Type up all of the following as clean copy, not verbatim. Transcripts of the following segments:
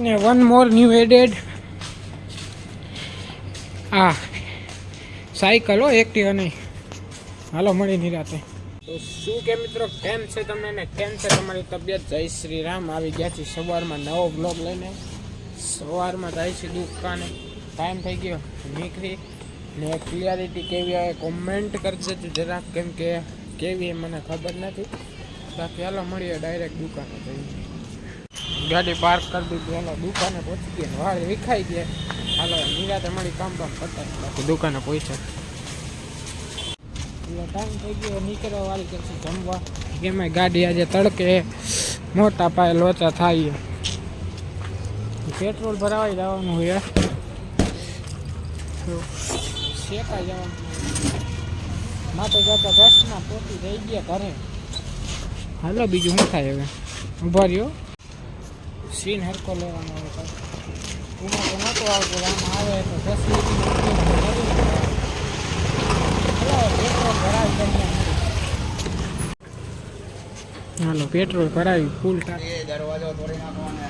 ને one more new added આ cycle હો એક્ટિવા નહીં. હાલો મળી નિરાતે. તો શું કે મિત્રો કેમ છે તમને ને કેમ છે તમારી તબિયત? જય શ્રી રામ. આવી ગયા છે સવારમાં નવો બ્લોગ લઈને. સવારમાં જાય છે દુકાને, ટાઈમ થઈ ગયો નીકળી. ને ક્લિયરિટી કેવી આવે કોમેન્ટ કરી દેજો જરાક, કેમ કે કેવી મને ખબર નથી. બાકી હાલો મળીએ ડાયરેક્ટ દુકાને જઈએ. ગાડી પાર્ક કરી દીધી, હાલો દુકાને પહોંચી ગયા. વાળ વિખાઈ ગયા. હાલો નિરાતે મળી કામ કરતા બાકી દુકાને પહોંચ્યા. ટાઈમ થઈ ગયો નીકળવા વાળી કરશે જમવા. એમાં ગાડી આજે તડકે મોટા પાયે લોચા થાય. પેટ્રોલ ભરાવા જવાનું હોય, શેકાઈ જવાનું. માટે જતા દસમાં પહોંચી થઈ ગયા ઘરે. હાલો બીજું શું થાય હવે? ઉભા રહ્યો, સીન હરકો લેવાનો હોય. ઉમાં તો નહોતો આવતો, આમ આવે તો 10 હાલો પેટ્રોલ ભરાવી ફૂલ ટાંકી. દરવાજો તોડી નાખો ને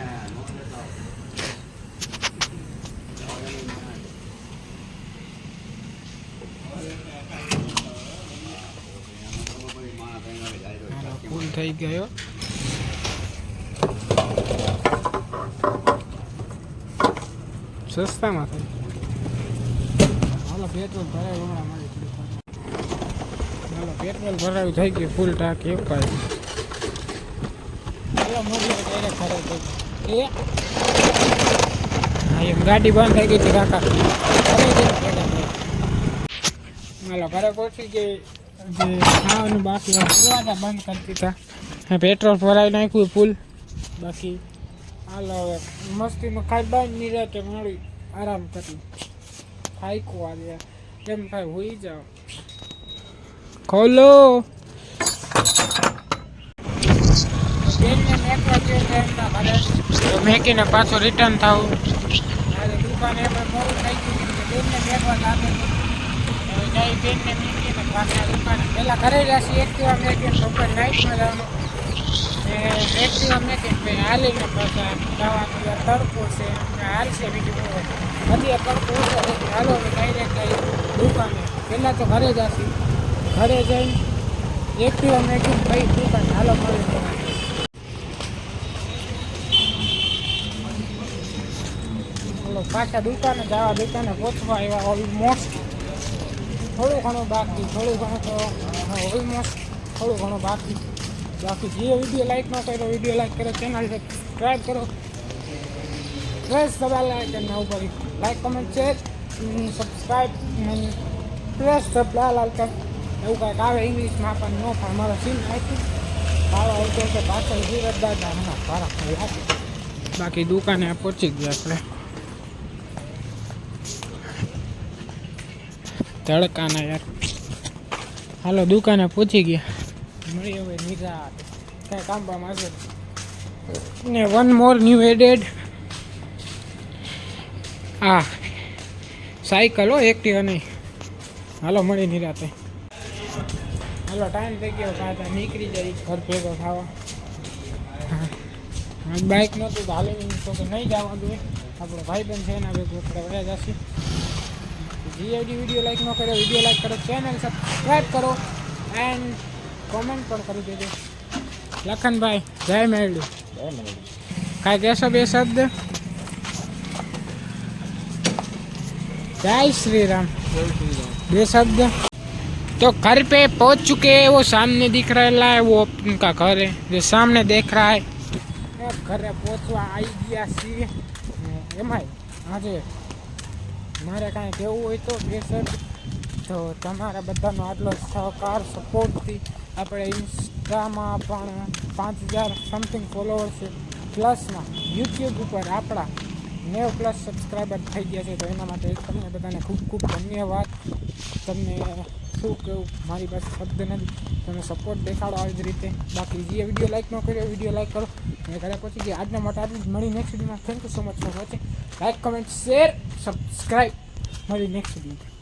ફૂલ થઈ ગયો. સસ્તામાં થાય. હાલો પેટ્રોલ ભરાય હમણાં મળી. હાલો પેટ્રોલ ભરાયું થઈ ગયું ફૂલ ટાંકી ઉપાય. એમ ગાડી બંધ થઈ ગઈ હતી કાકા. હાલો ઘરે પહોંચી ગઈ. જે ખાવાનું બાકી દરવાજા બંધ કરતી હતા. પેટ્રોલ ભરાઈ નાખ્યું ફૂલ. બાકી હાલો હવે મસ્તીમાં ખાઈ બાંધ નિરાતે મળી આરામ કરી. ખાઈકો આજે કેમ ખાય હોઈ જાઓ. ખોલો મેકીને પાછો રિટર્ન થવું. દુકાને મોડું થઈ ગયું. બેનને મેકવા લાગે જઈ બેનને મૂકીને પાછા દુકાને. પહેલાં ઘરે જશે એક્ટિવા મેકીને બપોર નાઇટમાં જવાનું. એક્ટિવા મેકીને હાલીને પાછા જવાનું. તડકો છે હાલશે બીજું બધી તડકો ઓછો. હાલો ડાયરેક્ટ દુકાને. પહેલાં તો ઘરે જશે, ઘરે જઈને એક્ટિવા મેકીને કઈ દુકાને. હાલો મળી પાછા દુકાને જવા. દુકાને પહોંચવા આવ્યા. ઓલમોસ્ટ થોડું ઘણું બાકી, થોડું ઘણું તો ઓલમોસ્ટ થોડું ઘણું બાકી. બાકી જે વિડીયો લાઈક ન કર્યો વિડીયો લાઈક કરો, ચેનલ સબસ્ક્રાઈબ કરો. પ્રેસ દબાવેલ આઇકનના ઉપર like comment share subscribe press the bell icon. એવું કાંઈક આવે ઇંગ્લિશમાં આપણને ન પણ મારો સીન નાખ્યું. ભાડો આવતો છે પાછળ સુરત દાદા હમણાં ભાડા. બાકી દુકાને પહોંચી ગયા આપણે. તડકાના યાર. હાલો દુકાને પહોંચી ગયા. મળી હવે નિરાત કાંઈ કામ બામ હશે ને. વન મોર ન્યૂ એડેડ આ સાયકલ હો એક્ટિવા નહીં. હાલો મળી નિરાતે. હાલો ટાઈમ થઈ ગયો પાછા નીકળી જાય ઘર ભેગો થવા. બાઇક નહોતું તો હાલી તો કે નહીં જવા દે. આપણો ભાઈબંધ છે એના ભેગું આપણે વળ્યા જશે. જીઆઈડી વિડીયો લાઈક ન કર્યો વિડીયો લાઈક કરો, ચેનલ સબસ્ક્રાઈબ કરો એન્ડ કોમેન્ટ પણ કરી દેજો. લખનભાઈ જય મેળવી. કાંઈ કહેશો બે શબ્દ? जय श्री राम બે શબ્દ. तो घर पे पहुंच चुके हैं. वो सामने दिख रहा है वो उनका घर है जो सामने देख रहा है. घरे पहुंचवा आई गया છીએ. એમાંય આજે મારે કાંઈ કહેવું હોય તો બે શબ્દ. તો તમારા બધાનો આટલો સહકાર સપોર્ટથી આપણે ઇન્સ્ટામાં પણ 5000 સમથિંગ ફોલોવર્સ છે. પ્લસમાં યુટ્યુબ ઉપર આપણા 90+ સબસ્ક્રાઈબર થઈ ગયા છે. તો એના માટે તમને બધાને ખૂબ ખૂબ ધન્યવાદ. તમને શું કહું, મારી પાસે શબ્દ નથી. તમે સપોર્ટ દેખાડો આવી જ રીતે. બાકી જે વિડીયો લાઈક ન કર્યો વિડીયો લાઈક કરો. મેં ઘરે પહોંચી ગયા. આજના માટે આટલું જ. મળી નેક્સ્ટ વિડીયોમાં. Thank you so much for watching. Like comment share subscribe. મળી નેક્સ્ટ વિડીયો.